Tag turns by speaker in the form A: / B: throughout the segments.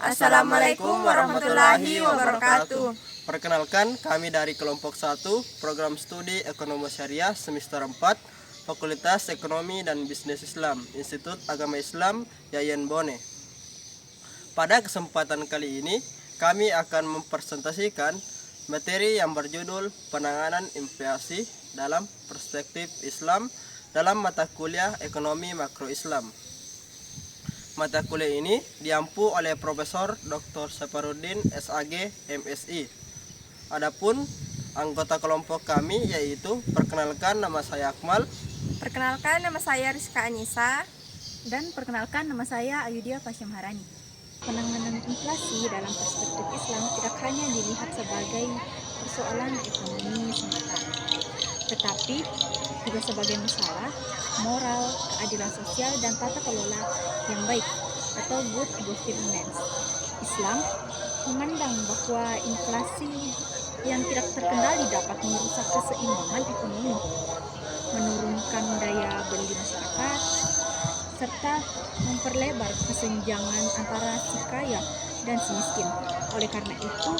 A: Assalamualaikum warahmatullahi wabarakatuh.
B: Perkenalkan, kami dari kelompok 1 Program Studi Ekonomi Syariah semester 4 Fakultas Ekonomi dan Bisnis Islam Institut Agama Islam Yayan Bone. Pada kesempatan kali ini kami akan mempresentasikan materi yang berjudul Penanganan Inflasi dalam Perspektif Islam dalam mata kuliah Ekonomi Makro Islam. Mata kuliah ini diampu oleh Profesor Dr. Saparudin SAG MSI. Adapun anggota kelompok kami yaitu perkenalkan, nama saya Akmal.
A: Perkenalkan, nama saya Rizka Anissa.
C: Dan perkenalkan, nama saya Ayudia Pasyamharani. Penanganan inflasi dalam perspektif Islam tidak hanya dilihat sebagai persoalan ekonomi semata, tetapi juga sebagai masalah moral, keadilan sosial, dan tata kelola yang baik atau good governance. Islam memandang bahwa inflasi yang tidak terkendali dapat merusak keseimbangan ekonomi, menurunkan daya beli masyarakat, serta memperlebar kesenjangan antara si kaya dan si miskin. Oleh karena itu,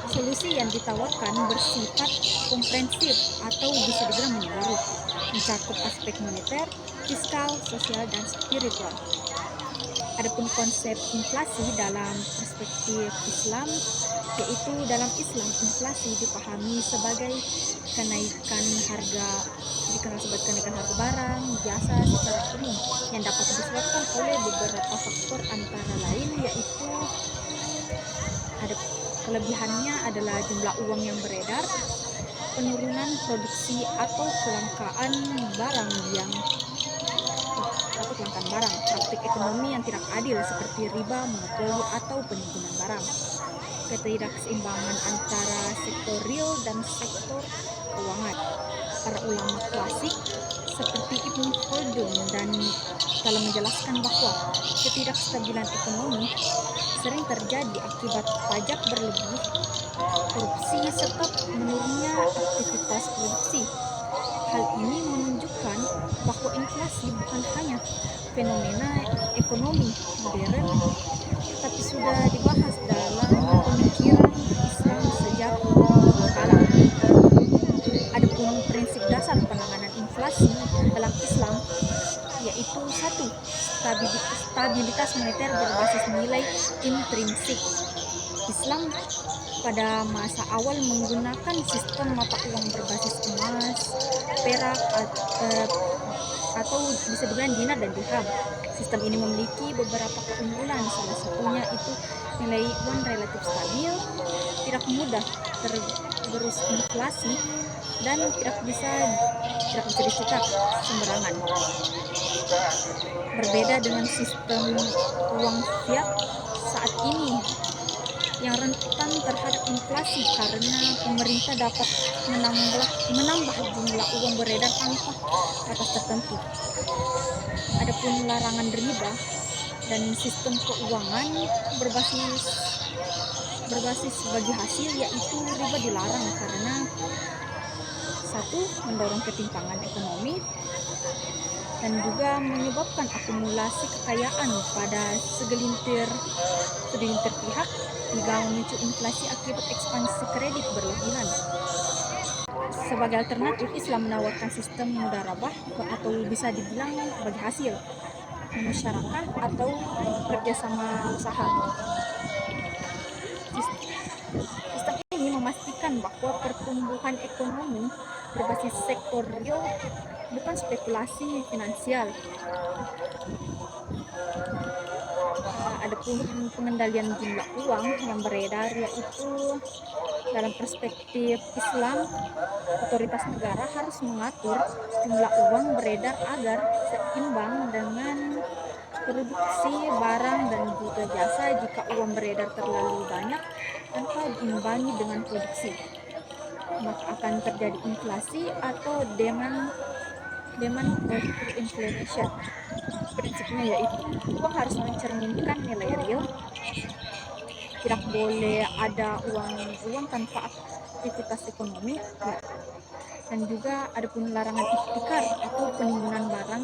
C: solusi yang ditawarkan bersifat komprehensif atau bisa dibilang menyeluruh, mencakup aspek moneter, fiskal, sosial, dan spiritual. Adapun konsep inflasi dalam perspektif Islam, yaitu dalam Islam inflasi dipahami sebagai kenaikan harga, dikenal sebagai kenaikan harga barang, jasa secara umum yang dapat disebabkan oleh beberapa faktor, antara lain yaitu ada kelebihannya adalah jumlah uang yang beredar, penurunan produksi atau kelangkaan barang, praktik ekonomi yang tidak adil seperti riba, monopoli, atau penimbunan barang, ketidakseimbangan antara sektor real dan sektor keuangan. Para ulama klasik seperti Ibnu Khaldun dan telah menjelaskan bahwa ketidakstabilan ekonomi sering terjadi akibat pajak berlebih, korupsi, serta menurunnya aktivitas produksi. Hal ini menunjukkan bahwa inflasi bukan hanya fenomena ekonomi modern, tapi sudah dibahas dalam pemikiran Islam sejak dahulu kala. Adapun prinsip dasar penanganan inflasi dalam Islam yaitu 1. Stabilitas moneter berbasis nilai intrinsik. Islam pada masa awal menggunakan sistem mata uang berbasis emas, perak, atau bisa dibilang dinar dan dirham. Sistem ini memiliki beberapa keunggulan, salah satunya itu nilai uang relatif stabil, tidak mudah tergerus inflasi, dan tidak bisa dicetak sembarangan. Berbeda dengan sistem uang fiat saat ini yang rentan terhadap inflasi karena pemerintah dapat menambah jumlah uang beredar tanpa batas tertentu. Adapun larangan riba dan sistem keuangan berbasis bagi hasil, yaitu riba dilarang karena 1. mendorong ketimpangan ekonomi dan juga menyebabkan akumulasi kekayaan pada segelintir pihak, hingga memicu inflasi akibat ekspansi kredit berlebihan. Sebagai alternatif, Islam menawarkan sistem mudharabah atau bisa dibilang bagi hasil, masyarakat atau kerjasama usaha. Sistem ini memastikan bahwa pertumbuhan ekonomi berbasis sektor real, bukan spekulasi finansial. Adapun pengendalian jumlah uang yang beredar, yaitu dalam perspektif Islam, otoritas negara harus mengatur jumlah uang beredar agar seimbang dengan produksi barang dan juga jasa. Jika uang beredar terlalu banyak tanpa diimbangi dengan produksi, maka akan terjadi inflasi atau demand inflation. Prinsipnya yaitu uang harus mencerminkan nilai real, tidak boleh ada uang tanpa aktivitas ekonomi, dan juga ada pun larangan ihtikar atau penimbunan barang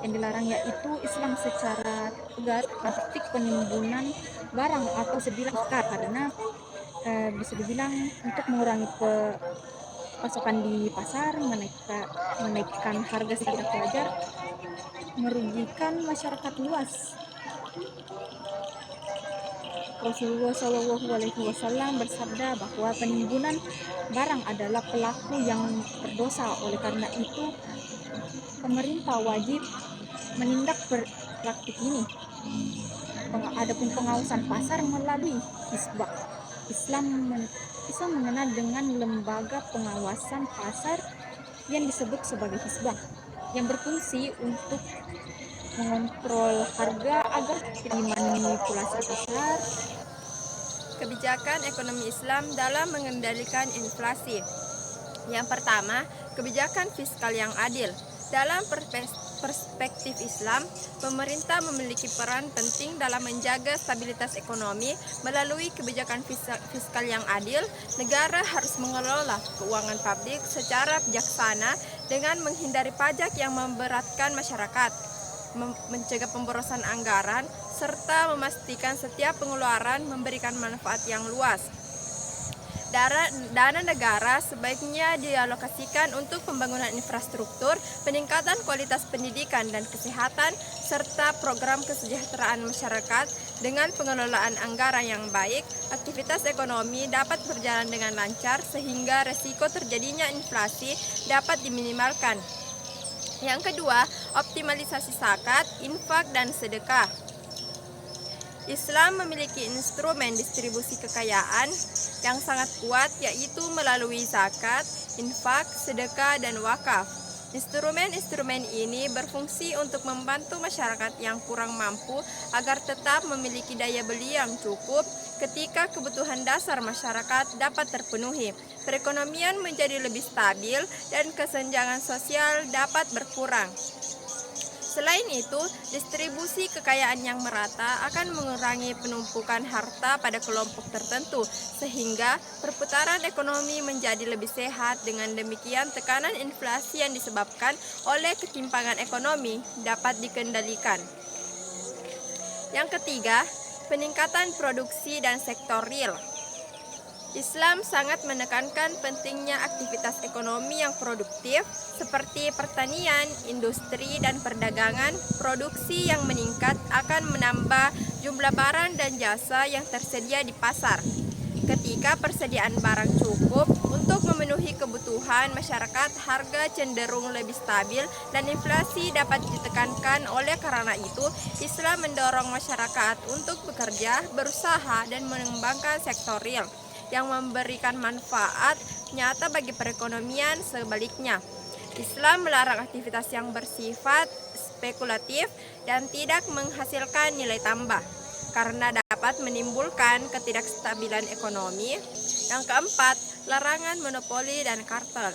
C: yang dilarang, yaitu Islam secara mencegah praktik penimbunan barang atau sebilang karena bisa dibilang untuk mengurangi pasokan di pasar, menaikkan harga secara tidak wajar, merugikan masyarakat luas. Rasulullah Shallallahu Alaihi Wasallam bersabda bahwa penimbunan barang adalah pelaku yang berdosa. Oleh karena itu, pemerintah wajib menindak praktik ini. Adapun pengawasan pasar melalui Hisbah. Islam mengenal dengan lembaga pengawasan pasar yang disebut sebagai Hisbah, yang berfungsi untuk mengontrol harga agar tidak dimanipulasi pasar.
A: Kebijakan ekonomi Islam dalam mengendalikan inflasi. Yang pertama, kebijakan fiskal yang adil. Dalam perspektif Islam, pemerintah memiliki peran penting dalam menjaga stabilitas ekonomi. Melalui kebijakan fiskal yang adil, negara harus mengelola keuangan publik secara bijaksana dengan menghindari pajak yang memberatkan masyarakat, mencegah pemborosan anggaran, serta memastikan setiap pengeluaran memberikan manfaat yang luas. Dana negara sebaiknya dialokasikan untuk pembangunan infrastruktur, peningkatan kualitas pendidikan dan kesehatan, serta program kesejahteraan masyarakat. Dengan pengelolaan anggaran yang baik, aktivitas ekonomi dapat berjalan dengan lancar sehingga resiko terjadinya inflasi dapat diminimalkan. Yang kedua, optimalisasi zakat, infak, dan sedekah. Islam memiliki instrumen distribusi kekayaan yang sangat kuat, yaitu melalui zakat, infak, sedekah, dan wakaf. Instrumen-instrumen ini berfungsi untuk membantu masyarakat yang kurang mampu agar tetap memiliki daya beli yang cukup ketika kebutuhan dasar masyarakat dapat terpenuhi. Perekonomian menjadi lebih stabil dan kesenjangan sosial dapat berkurang. Selain itu, distribusi kekayaan yang merata akan mengurangi penumpukan harta pada kelompok tertentu, sehingga perputaran ekonomi menjadi lebih sehat. Dengan demikian, tekanan inflasi yang disebabkan oleh ketimpangan ekonomi dapat dikendalikan. Yang ketiga, peningkatan produksi dan sektor real. Islam sangat menekankan pentingnya aktivitas ekonomi yang produktif seperti pertanian, industri, dan perdagangan. Produksi yang meningkat akan menambah jumlah barang dan jasa yang tersedia di pasar. Ketika persediaan barang cukup untuk memenuhi kebutuhan masyarakat, harga cenderung lebih stabil dan inflasi dapat ditekankan. Oleh karena itu, Islam mendorong masyarakat untuk bekerja, berusaha, dan mengembangkan sektor real yang memberikan manfaat nyata bagi perekonomian. Sebaliknya, Islam melarang aktivitas yang bersifat spekulatif dan tidak menghasilkan nilai tambah karena dapat menimbulkan ketidakstabilan ekonomi. Yang keempat, larangan monopoli dan kartel.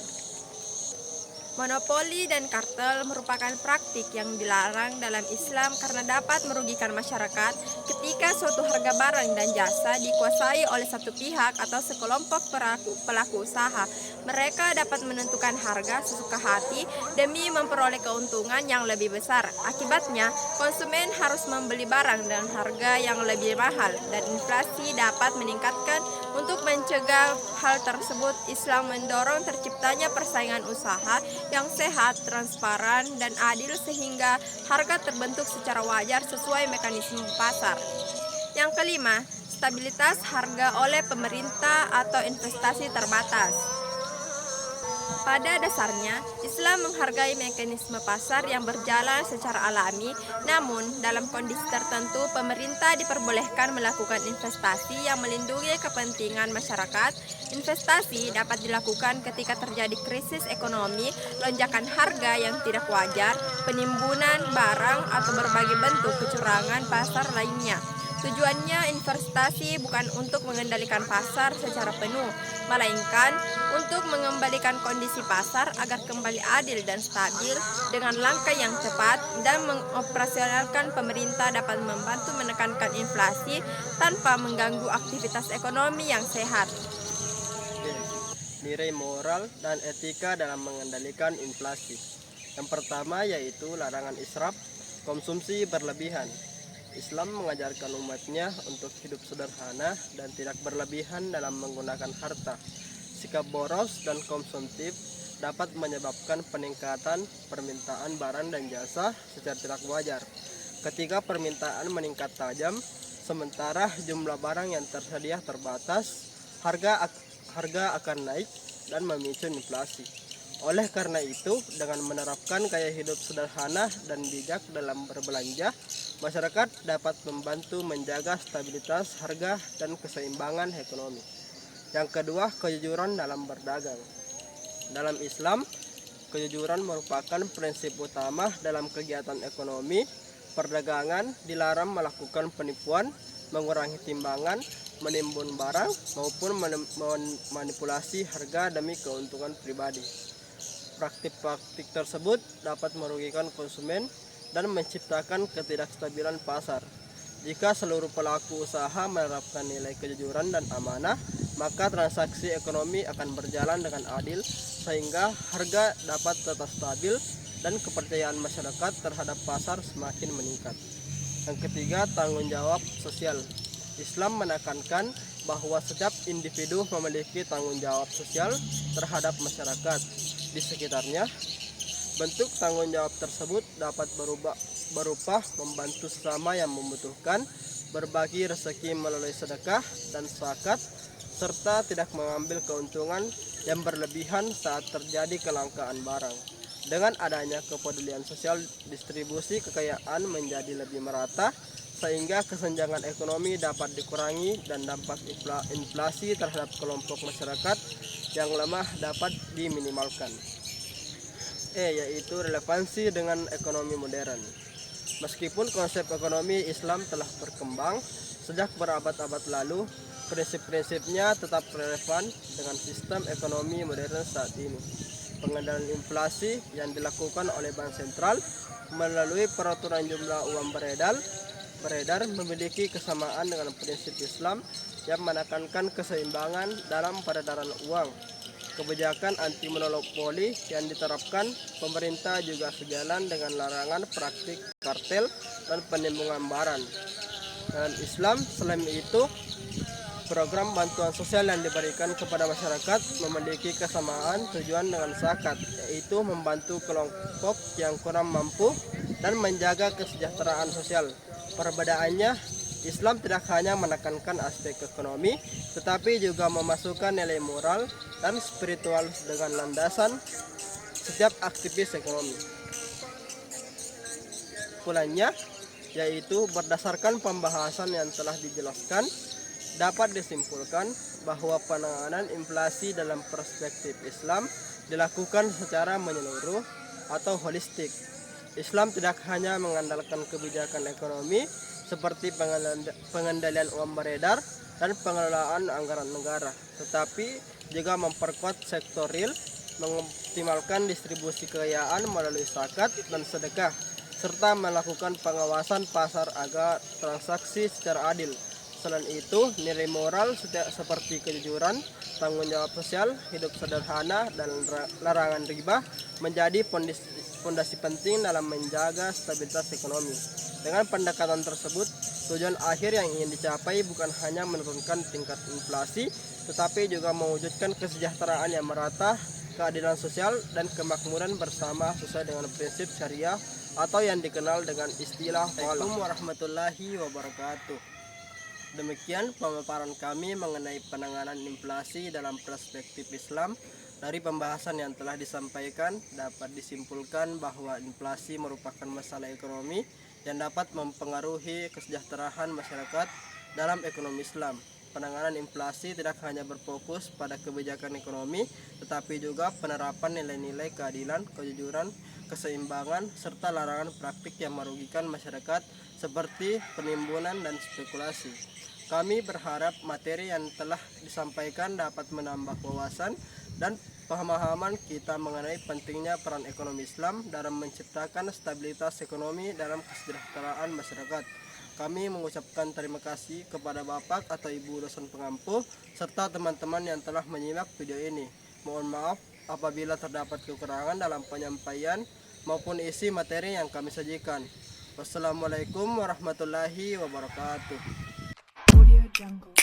A: Monopoli dan kartel merupakan praktik yang dilarang dalam Islam karena dapat merugikan masyarakat. Ketika suatu harga barang dan jasa dikuasai oleh satu pihak atau sekelompok pelaku usaha, mereka dapat menentukan harga sesuka hati demi memperoleh keuntungan yang lebih besar. Akibatnya, konsumen harus membeli barang dengan harga yang lebih mahal dan inflasi dapat meningkatkan. Untuk mencegah hal tersebut, Islam mendorong terciptanya persaingan usaha yang sehat, transparan, dan adil sehingga harga terbentuk secara wajar sesuai mekanisme pasar. Yang kelima, stabilitas harga oleh pemerintah atau investasi terbatas. Pada dasarnya, Islam menghargai mekanisme pasar yang berjalan secara alami, namun dalam kondisi tertentu pemerintah diperbolehkan melakukan investasi yang melindungi kepentingan masyarakat. Investasi dapat dilakukan ketika terjadi krisis ekonomi, lonjakan harga yang tidak wajar, penimbunan barang, atau berbagai bentuk kecurangan pasar lainnya. Tujuannya investasi bukan untuk mengendalikan pasar secara penuh, melainkan untuk mengembalikan kondisi pasar agar kembali adil dan stabil. Dengan langkah yang cepat dan mengoperasionalkan, pemerintah dapat membantu menekankan inflasi tanpa mengganggu aktivitas ekonomi yang sehat.
B: Nilai moral dan etika dalam mengendalikan inflasi. Yang pertama yaitu larangan israf, konsumsi berlebihan. Islam mengajarkan umatnya untuk hidup sederhana dan tidak berlebihan dalam menggunakan harta. Sikap boros dan konsumtif dapat menyebabkan peningkatan permintaan barang dan jasa secara tidak wajar. Ketika permintaan meningkat tajam, sementara jumlah barang yang tersedia terbatas, harga akan naik dan memicu inflasi. Oleh karena itu, dengan menerapkan gaya hidup sederhana dan bijak dalam berbelanja, masyarakat dapat membantu menjaga stabilitas harga dan keseimbangan ekonomi. Yang kedua, kejujuran dalam berdagang. Dalam Islam, kejujuran merupakan prinsip utama dalam kegiatan ekonomi. Perdagangan dilarang melakukan penipuan, mengurangi timbangan, menimbun barang, maupun manipulasi harga demi keuntungan pribadi. Praktik-praktik tersebut dapat merugikan konsumen dan menciptakan ketidakstabilan pasar. Jika seluruh pelaku usaha menerapkan nilai kejujuran dan amanah, maka transaksi ekonomi akan berjalan dengan adil sehingga harga dapat tetap stabil dan kepercayaan masyarakat terhadap pasar semakin meningkat. Yang ketiga, tanggung jawab sosial. Islam menekankan bahwa setiap individu memiliki tanggung jawab sosial terhadap masyarakat di sekitarnya. Bentuk tanggung jawab tersebut dapat berupa membantu sesama yang membutuhkan, berbagi rezeki melalui sedekah dan zakat, serta tidak mengambil keuntungan yang berlebihan saat terjadi kelangkaan barang. Dengan adanya kepedulian sosial, distribusi kekayaan menjadi lebih merata sehingga kesenjangan ekonomi dapat dikurangi dan dampak inflasi terhadap kelompok masyarakat yang lemah dapat diminimalkan. Yaitu relevansi dengan ekonomi modern. Meskipun konsep ekonomi Islam telah berkembang sejak berabad-abad lalu, prinsip-prinsipnya tetap relevan dengan sistem ekonomi modern saat ini. Pengendalian inflasi yang dilakukan oleh Bank Sentral melalui peraturan jumlah uang beredar memiliki kesamaan dengan prinsip Islam yang menekankan keseimbangan dalam peredaran uang. Kebijakan anti monopoli yang diterapkan pemerintah juga sejalan dengan larangan praktik kartel dan penimbunan barang. Dalam Islam, selain itu, program bantuan sosial yang diberikan kepada masyarakat memiliki kesamaan tujuan dengan zakat, yaitu membantu kelompok yang kurang mampu dan menjaga kesejahteraan sosial. Perbedaannya, Islam tidak hanya menekankan aspek ekonomi, tetapi juga memasukkan nilai moral dan spiritual dengan landasan setiap aktivis ekonomi. Kesimpulannya, yaitu berdasarkan pembahasan yang telah dijelaskan, dapat disimpulkan bahwa penanganan inflasi dalam perspektif Islam dilakukan secara menyeluruh atau holistik. Islam tidak hanya mengandalkan kebijakan ekonomi seperti pengendalian uang beredar dan pengelolaan anggaran negara, tetapi juga memperkuat sektor real, mengoptimalkan distribusi kekayaan melalui zakat dan sedekah, serta melakukan pengawasan pasar agar transaksi secara adil. Selain itu, nilai moral seperti kejujuran, tanggung jawab sosial, hidup sederhana, dan larangan riba menjadi fondasi penting dalam menjaga stabilitas ekonomi. Dengan pendekatan tersebut, tujuan akhir yang ingin dicapai bukan hanya menurunkan tingkat inflasi, tetapi juga mewujudkan kesejahteraan yang merata, keadilan sosial, dan kemakmuran bersama sesuai dengan prinsip syariah atau yang dikenal dengan istilah Assalamualaikum warahmatullahi wabarakatuh. Demikian pemaparan kami mengenai penanganan inflasi dalam perspektif Islam. Dari pembahasan yang telah disampaikan, dapat disimpulkan bahwa inflasi merupakan masalah ekonomi yang dapat mempengaruhi kesejahteraan masyarakat dalam ekonomi Islam. Penanganan inflasi tidak hanya berfokus pada kebijakan ekonomi, tetapi juga penerapan nilai-nilai keadilan, kejujuran, keseimbangan, serta larangan praktik yang merugikan masyarakat seperti penimbunan dan spekulasi. Kami berharap materi yang telah disampaikan dapat menambah wawasan dan pemahaman kita mengenai pentingnya peran ekonomi Islam dalam menciptakan stabilitas ekonomi dalam kesejahteraan masyarakat. Kami mengucapkan terima kasih kepada Bapak atau Ibu dosen pengampu serta teman-teman yang telah menyimak video ini. Mohon maaf apabila terdapat kekurangan dalam penyampaian maupun isi materi yang kami sajikan. Wassalamualaikum warahmatullahi wabarakatuh.
D: Audio Jungle.